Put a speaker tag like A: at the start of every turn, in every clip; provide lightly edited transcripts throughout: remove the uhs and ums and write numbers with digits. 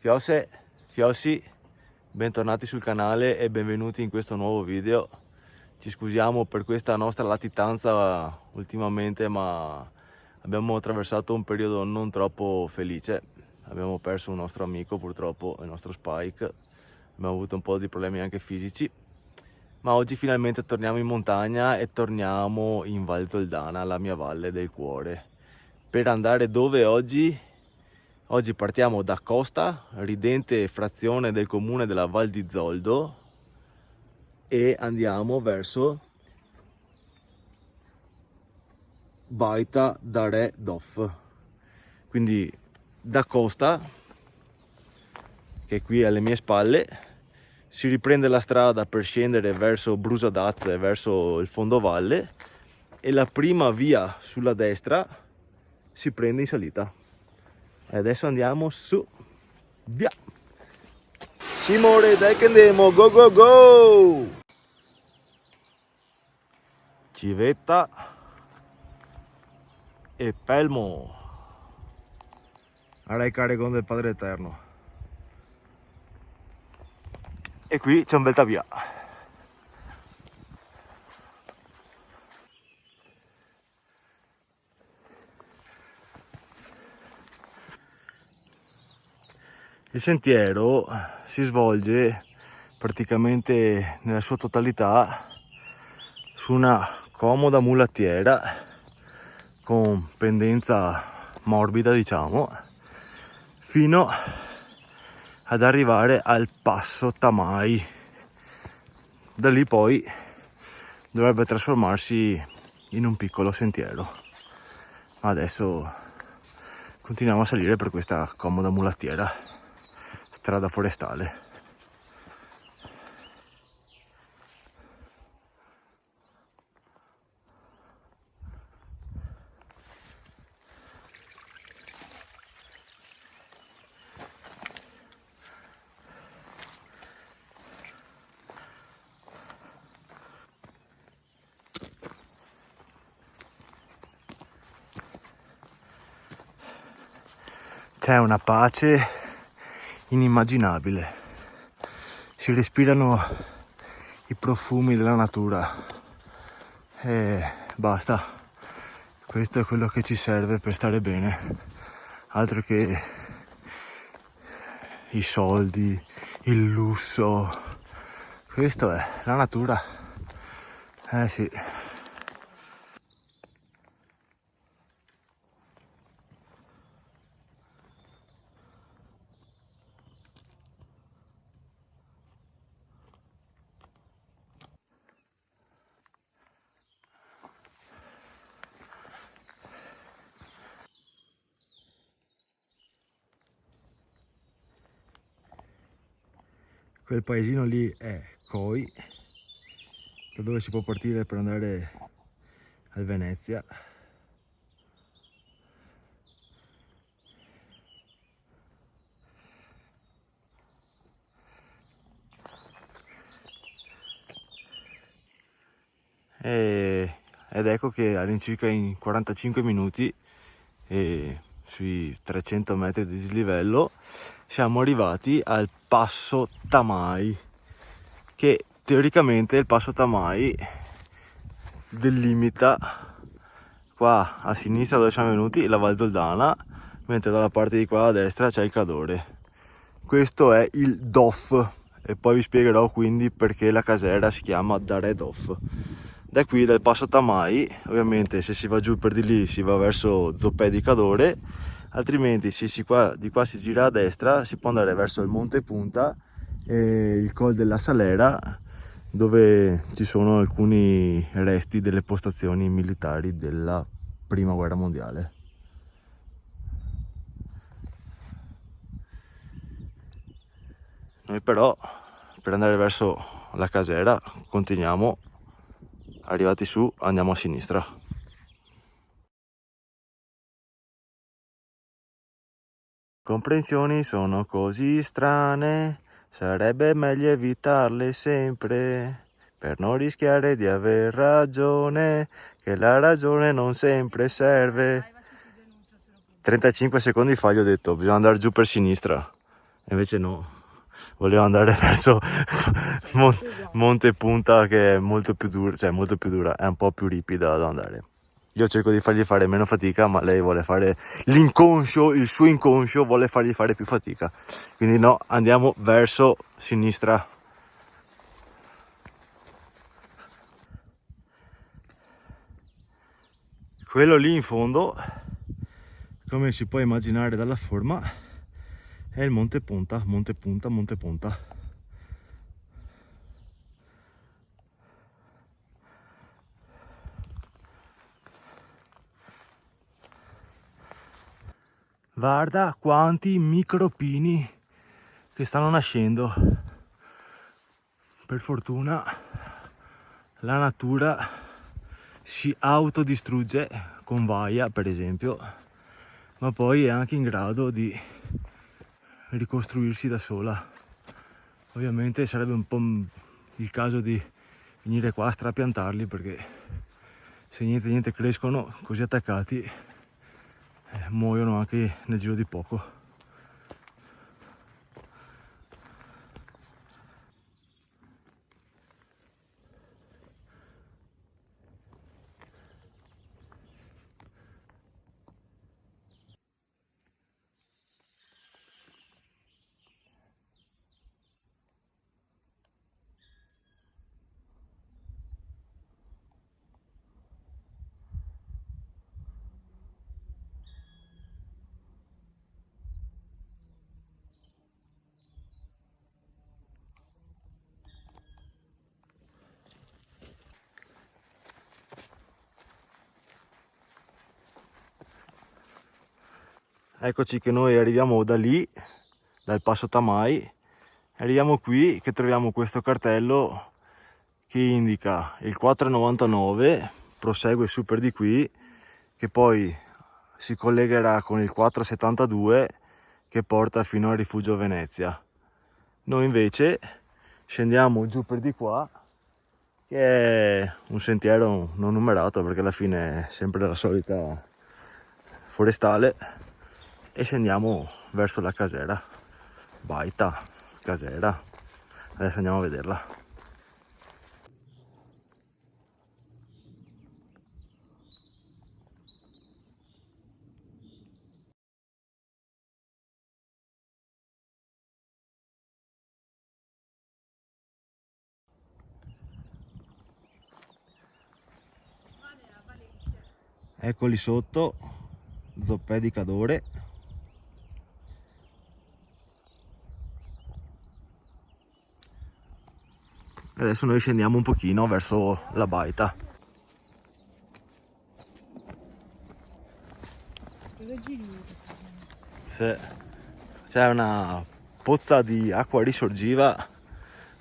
A: Fiose, Fiossi, bentornati sul canale e benvenuti in questo nuovo video. Ci scusiamo per questa nostra latitanza ultimamente, ma abbiamo attraversato un periodo non troppo felice. Abbiamo perso un nostro amico, purtroppo, il nostro Spike. Abbiamo avuto un po' di problemi anche fisici, ma oggi finalmente torniamo in montagna e torniamo in Val Zoldana, la mia valle del cuore. Per andare dove oggi? Oggi partiamo da Costa, ridente frazione del comune della Val di Zoldo, e andiamo verso Baita Dare Doff. Quindi da Costa, che è qui alle mie spalle, si riprende la strada per scendere verso Brusadaz, verso il fondovalle, e la prima via sulla destra si prende in salita. E adesso andiamo su, via! Simone, dai che andiamo, go go go! Civetta e Pelmo al carico del Padre Eterno. E qui c'è un bel via. Il sentiero si svolge praticamente nella sua totalità su una comoda mulattiera con pendenza morbida, diciamo, fino ad arrivare al passo Tamai. Da lì poi dovrebbe trasformarsi in un piccolo sentiero. Adesso continuiamo a salire per questa comoda mulattiera, strada forestale. C'è una pace inimmaginabile, si respirano i profumi della natura e basta. Questo è quello che ci serve per stare bene, altro che i soldi, il lusso. Questo è la natura. Sì. Quel paesino lì è Coi, da dove si può partire per andare a Venezia. Ed ecco che all'incirca in 45 minuti e sui 300 metri di dislivello siamo arrivati al passo Tamai, che teoricamente è il passo Tamai delimita qua a sinistra, dove siamo venuti, la Val Zoldana, mentre dalla parte di qua a destra c'è il Cadore. Questo è il DOF e poi vi spiegherò quindi perché la casera si chiama Dare Doff. Da qui, dal passo Tamai, ovviamente se si va giù per di lì si va verso Zoppè di Cadore, altrimenti se di qua si gira a destra si può andare verso il Monte Punta e il Col della Salera, dove ci sono alcuni resti delle postazioni militari della Prima Guerra Mondiale. Noi però, per andare verso la casera, continuiamo. Arrivati su, andiamo a sinistra. Comprensioni sono così strane, sarebbe meglio evitarle sempre, per non rischiare di aver ragione, che la ragione non sempre serve. 35 secondi fa gli ho detto, bisogna andare giù per sinistra. invece no, volevo andare verso Monte Punta, che è molto più dura, cioè molto più dura, è un po' più ripida da andare. Io cerco di fargli fare meno fatica, ma lei vuole fare l'inconscio, il suo inconscio vuole fargli fare più fatica. Quindi no, andiamo verso sinistra. Quello lì in fondo, come si può immaginare dalla forma, è il Monte Punta, Monte Punta, Monte Punta. Guarda quanti micropini che stanno nascendo. Per fortuna la natura si autodistrugge con Vaia, per esempio, ma poi è anche in grado di ricostruirsi da sola. Ovviamente sarebbe un po' il caso di venire qua a strapiantarli, perché se niente crescono così attaccati, muoiono anche nel giro di poco. Eccoci che noi arriviamo da lì, dal Passo Tamai, arriviamo qui che troviamo questo cartello che indica il 4,99, prosegue super di qui, che poi si collegherà con il 4,72 che porta fino al rifugio Venezia. Noi invece scendiamo giù per di qua, che è un sentiero non numerato, perché alla fine è sempre la solita forestale, e scendiamo verso la casera, Baita Casera. Adesso andiamo a vederla. Eccoli sotto, Zoppè di Cadore. Adesso noi scendiamo un pochino verso la baita. C'è una pozza di acqua risorgiva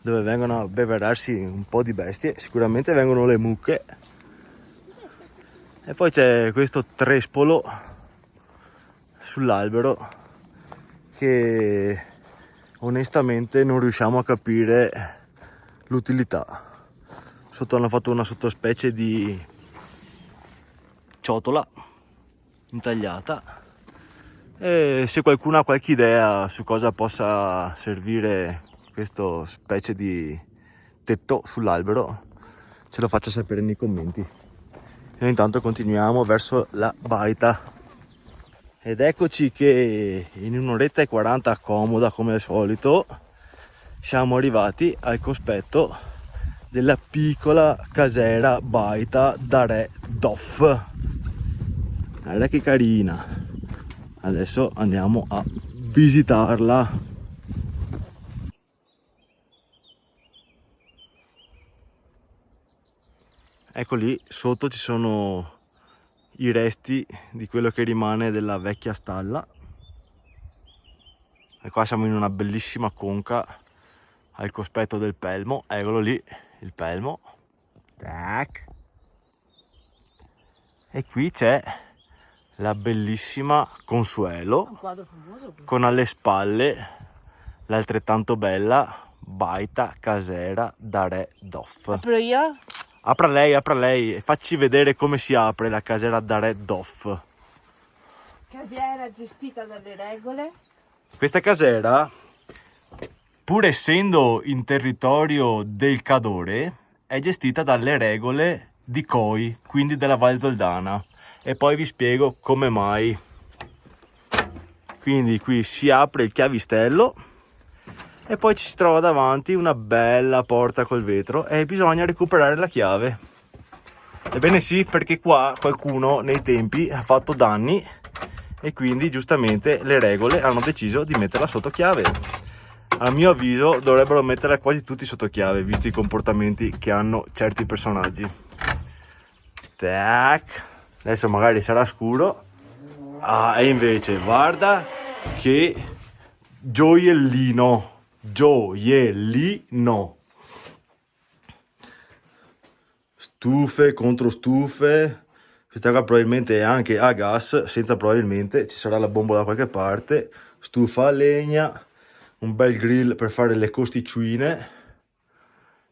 A: dove vengono a beverarsi un po' di bestie, sicuramente vengono le mucche. E poi c'è questo trespolo sull'albero che onestamente non riusciamo a capire l'utilità. Sotto hanno fatto una sottospecie di ciotola intagliata, e se qualcuno ha qualche idea su cosa possa servire questo specie di tetto sull'albero, ce lo faccia sapere nei commenti. E intanto continuiamo verso la baita. Ed eccoci che in un'oretta e 40 comoda come al solito siamo arrivati al cospetto della piccola casera baita da Re Doff. Guarda che carina. Adesso andiamo a visitarla. Ecco lì sotto ci sono i resti di quello che rimane della vecchia stalla, e qua siamo in una bellissima conca al cospetto del Pelmo. Eccolo lì il Pelmo, tac. E qui c'è la bellissima Consuelo con alle spalle l'altrettanto bella baita casera da Re Doff.
B: Apro io?
A: Apra lei e facci vedere come si apre la casera da Re Doff.
B: Casera gestita dalle regole.
A: Questa casera pur essendo in territorio del Cadore, è gestita dalle regole di COI, quindi della Val Zoldana. E poi vi spiego come mai. Quindi qui si apre il chiavistello e poi ci si trova davanti una bella porta col vetro e bisogna recuperare la chiave. Ebbene sì, perché qua qualcuno nei tempi ha fatto danni e quindi giustamente le regole hanno deciso di metterla sotto chiave. A mio avviso dovrebbero metterla quasi tutti sotto chiave, visti i comportamenti che hanno certi personaggi. Tac. Adesso magari sarà scuro. Ah, e invece guarda che gioiellino. Gioiellino. Stufe contro stufe. Questa qua probabilmente è anche a gas, senza probabilmente, ci sarà la bombola da qualche parte. Stufa a legna, un bel grill per fare le costicine,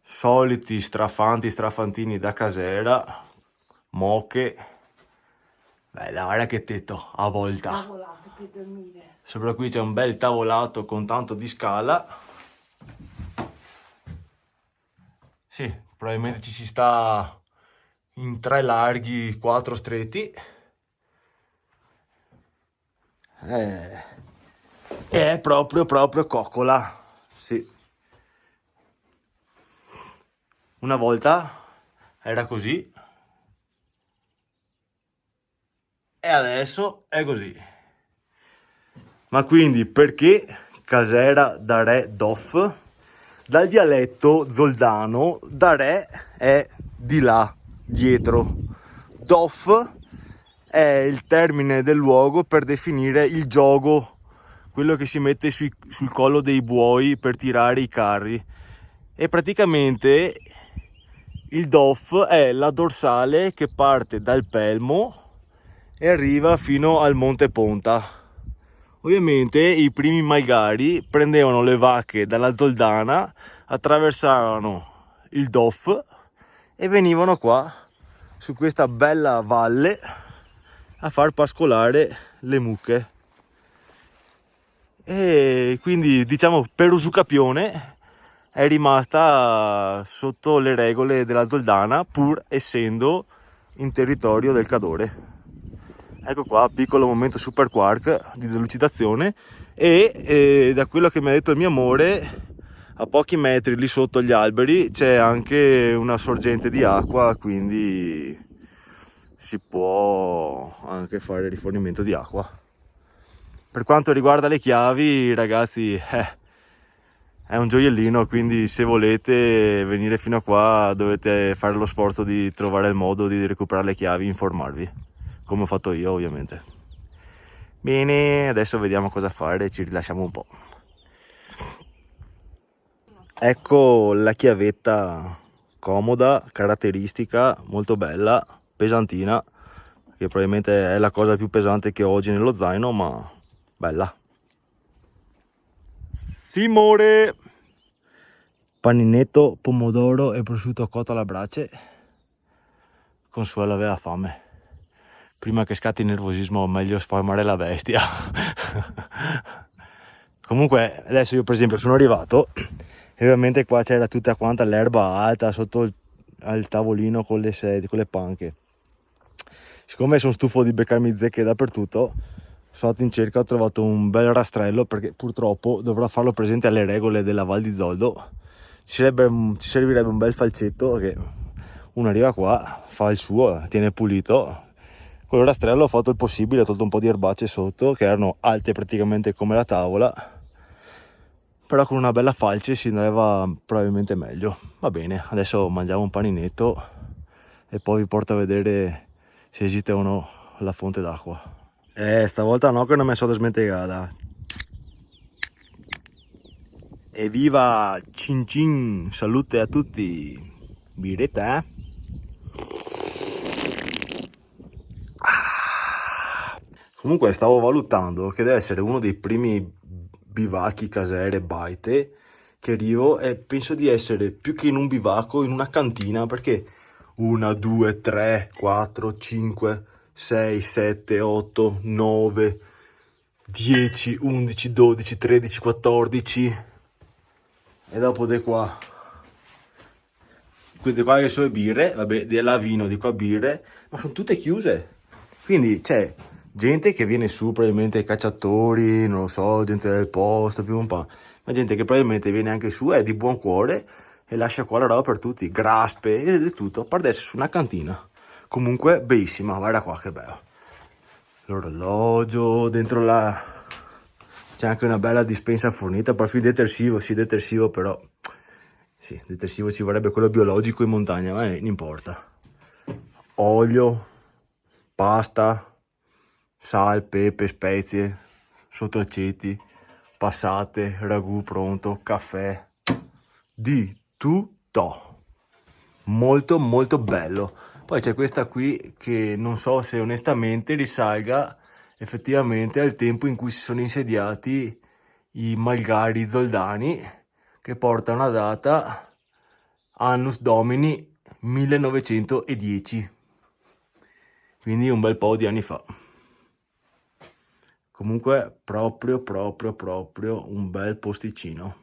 A: soliti strafantini da casera, moche. Bella, guarda che tetto a volta.
B: Tavolato per dormire.
A: Sopra qui c'è un bel tavolato con tanto di scala. Sì, probabilmente ci si sta in 3 larghi, 4 stretti. È proprio coccola. Sì. Una volta era così. E adesso è così. Ma quindi perché casera da re Doff? Dal dialetto zoldano, da re è di là, dietro. Doff è il termine del luogo per definire il giogo, quello che si mette sul collo dei buoi per tirare i carri. E praticamente il Doff è la dorsale che parte dal Pelmo e arriva fino al Monte Ponta. Ovviamente i primi Maigari prendevano le vacche dalla Zoldana, attraversavano il Doff e venivano qua su questa bella valle a far pascolare le mucche. E quindi diciamo per usucapione è rimasta sotto le regole della Zoldana pur essendo in territorio del Cadore. Ecco qua, piccolo momento super quark di delucidazione e da quello che mi ha detto il mio amore, a pochi metri lì sotto gli alberi c'è anche una sorgente di acqua, quindi si può anche fare rifornimento di acqua. Per quanto riguarda le chiavi, ragazzi, è un gioiellino, quindi se volete venire fino a qua dovete fare lo sforzo di trovare il modo di recuperare le chiavi e informarvi, come ho fatto io ovviamente. Bene, adesso vediamo cosa fare, ci rilasciamo un po'. Ecco la chiavetta comoda, caratteristica, molto bella, pesantina, che probabilmente è la cosa più pesante che ho oggi nello zaino, ma bella. Simore! Paninetto, pomodoro e prosciutto cotto alla brace. Consuelo aveva fame. Prima che scatti il nervosismo, meglio sfamare la bestia. Comunque, adesso io per esempio sono arrivato e ovviamente qua c'era tutta quanta l'erba alta sotto al tavolino con le sedie, con le panche. Siccome sono stufo di beccarmi zecche dappertutto, sono andato in cerca, ho trovato un bel rastrello perché purtroppo dovrò farlo presente alle regole della Val di Zoldo. Ci servirebbe un bel falcetto che uno arriva qua, fa il suo, tiene pulito. Con il rastrello ho fatto il possibile, ho tolto un po' di erbacce sotto che erano alte praticamente come la tavola, però con una bella falce si andava probabilmente meglio. Va bene, adesso mangiamo un paninetto e poi vi porto a vedere se esiste o no la fonte d'acqua. Stavolta no che non mi sono smentegata. Evviva cin cin, salute a tutti. Biretta, eh? Comunque stavo valutando che deve essere uno dei primi bivacchi casere baite che arrivo e penso di essere più che in un bivacco in una cantina, perché 1, 2, 3, 4, 5, 6, 7, 8, 9, 10, 11, 12, 13, 14, E dopo di qua, queste qua che sono le birre, vabbè, di là vino, di qua birre, ma sono tutte chiuse. Quindi c'è gente che viene su, probabilmente cacciatori, non lo so, gente del posto, più un po', ma gente che probabilmente viene anche su, è di buon cuore e lascia qua la roba per tutti, graspe e di tutto, a parte essere su una cantina. Comunque, bellissima, guarda qua che bello. L'orologio, dentro la... c'è anche una bella dispensa fornita, profil detersivo, sì, detersivo, però... Sì, detersivo ci vorrebbe quello biologico in montagna, ma non importa. Olio, pasta, sale, pepe, spezie, sottoaceti, passate, ragù pronto, caffè, di tutto. Molto molto bello. Poi c'è questa qui che non so se onestamente risalga effettivamente al tempo in cui si sono insediati i Malgari Zoldani, che porta una data Annus Domini 1910, quindi un bel po' di anni fa. Comunque proprio un bel posticino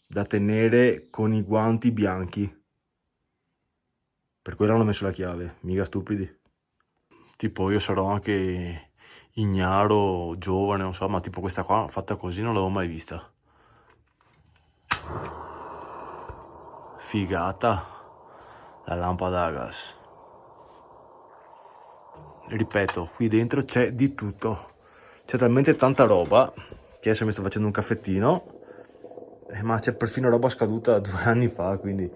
A: da tenere con i guanti bianchi. Per quello hanno messo la chiave, mica stupidi. Tipo io sarò anche ignaro, giovane, non so, ma tipo questa qua fatta così non l'avevo mai vista. Figata la lampada a gas. Ripeto, qui dentro c'è di tutto. C'è talmente tanta roba che adesso mi sto facendo un caffettino, ma c'è perfino roba scaduta 2 anni fa, quindi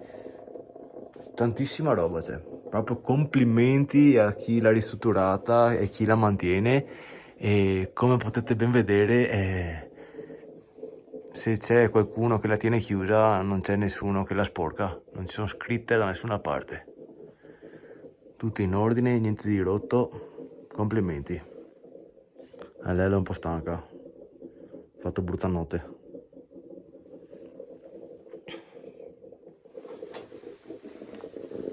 A: tantissima roba c'è. Proprio complimenti a chi l'ha ristrutturata e chi la mantiene, e come potete ben vedere se c'è qualcuno che la tiene chiusa non c'è nessuno che la sporca, non ci sono scritte da nessuna parte. Tutto in ordine, niente di rotto, complimenti. A lei è un po' stanca, ha fatto brutta notte.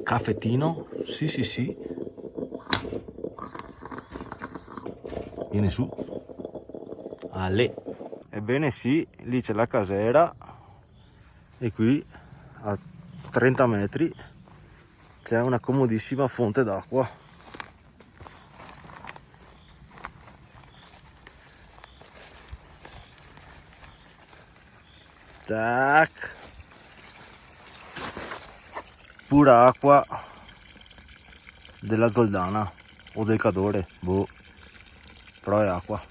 A: Caffettino, sì, viene su, Ale. Ebbene sì, lì c'è la casera e qui a 30 metri c'è una comodissima fonte d'acqua. Tac, pura acqua della Zoldana o del Cadore, boh, però è acqua.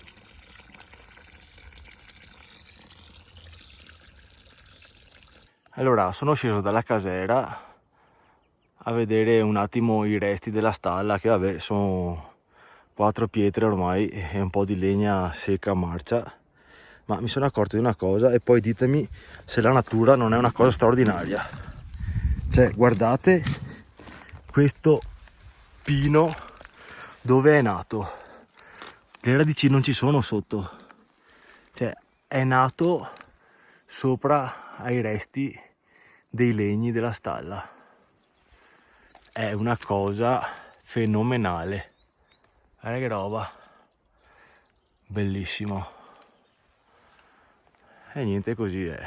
A: Allora sono sceso dalla casera a vedere un attimo i resti della stalla, che vabbè sono 4 pietre ormai e un po' di legna secca a marcia, ma mi sono accorto di una cosa, e poi ditemi se la natura non è una cosa straordinaria. Cioè, guardate questo pino dove è nato, le radici non ci sono sotto, cioè è nato sopra ai resti dei legni della stalla. È una cosa fenomenale, guarda che roba, bellissimo. E niente, così è.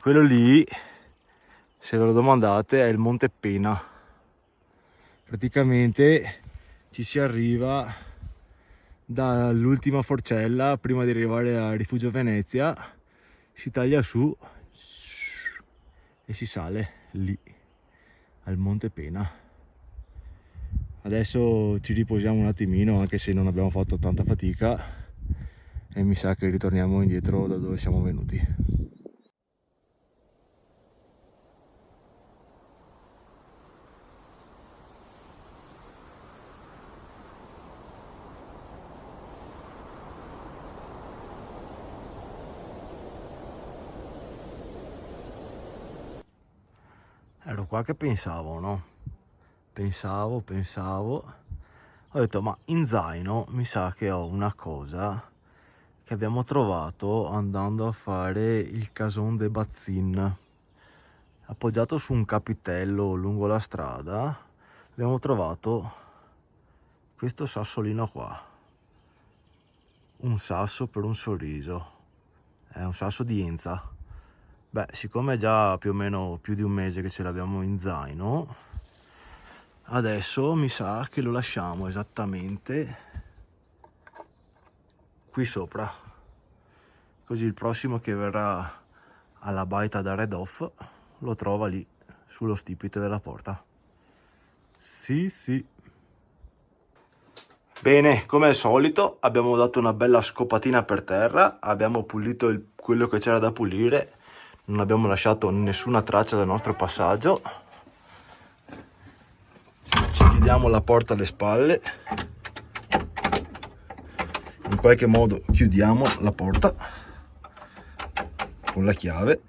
A: Quello lì, se ve lo domandate, è il Monte Pena. Praticamente ci si arriva dall'ultima forcella prima di arrivare al Rifugio Venezia, si taglia su e si sale lì al Monte Pena. Adesso ci riposiamo un attimino, anche se non abbiamo fatto tanta fatica, e mi sa che ritorniamo indietro da dove siamo venuti. Ero qua che pensavo, no? Pensavo, ho detto, ma in zaino mi sa che ho una cosa che abbiamo trovato andando a fare il Cason de Bazzin. Appoggiato su un capitello lungo la strada abbiamo trovato questo sassolino qua, un sasso per un sorriso. è un sasso di Enza. Beh, siccome è già più o meno più di un mese che ce l'abbiamo in zaino, adesso mi sa che lo lasciamo esattamente qui sopra, così il prossimo che verrà alla baita da Red Off lo trova lì sullo stipite della porta. Sì, sì. Bene, come al solito abbiamo dato una bella scopatina per terra, abbiamo pulito quello che c'era da pulire, non abbiamo lasciato nessuna traccia del nostro passaggio. Ci chiudiamo la porta alle spalle, in qualche modo chiudiamo la porta con la chiave.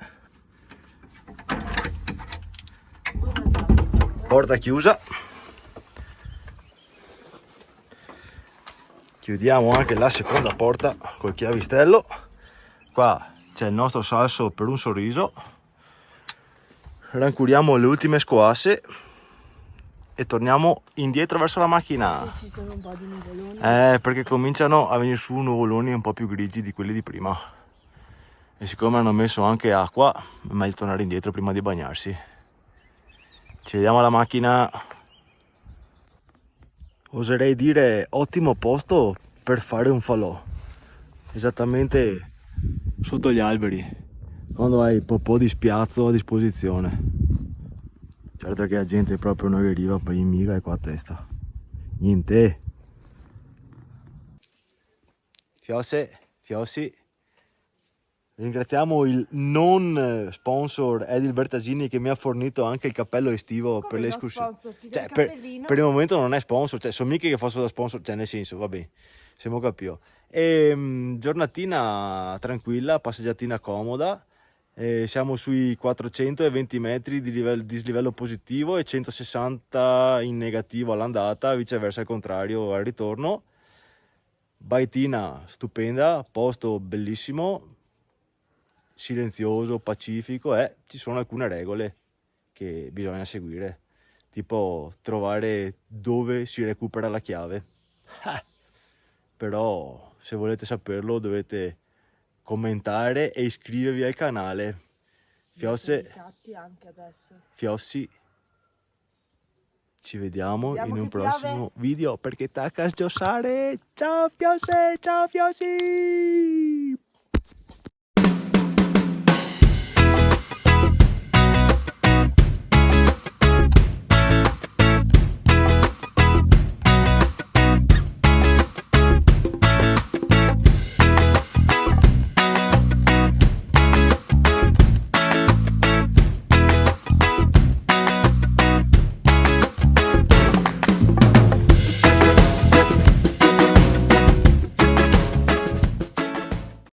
A: Porta chiusa. Chiudiamo anche la seconda porta col chiavistello. Qua c'è il nostro sasso per un sorriso. Rancuriamo le ultime scoasse e torniamo indietro verso la macchina.
B: Ci sono un po' di nuvoloni.
A: Perché cominciano a venire su nuvoloni un po' più grigi di quelli di prima. E siccome hanno messo anche acqua, è meglio tornare indietro prima di bagnarsi. Ci vediamo alla macchina. Oserei dire ottimo posto per fare un falò, esattamente sotto gli alberi, quando hai popò di spiazzo a disposizione. Certo che la gente proprio non arriva, poi mica è qua a testa. Niente. Fiossi. Ringraziamo il non sponsor Edil Bertasini che mi ha fornito anche il cappello estivo per le escursioni. Cioè, per il momento non è sponsor, cioè sono mica che fosse da sponsor, cioè nel senso, vabbè, siamo capito. E giornatina tranquilla, passeggiatina comoda, siamo sui 420 metri di dislivello positivo e 160 in negativo all'andata, viceversa al contrario al ritorno. Baitina stupenda, posto bellissimo, silenzioso, pacifico, ci sono alcune regole che bisogna seguire, tipo trovare dove si recupera la chiave. Però se volete saperlo dovete commentare e iscrivervi al canale. Fiossi, ci vediamo in un prossimo video perché tacca sgiossare. Ciao Fiossi!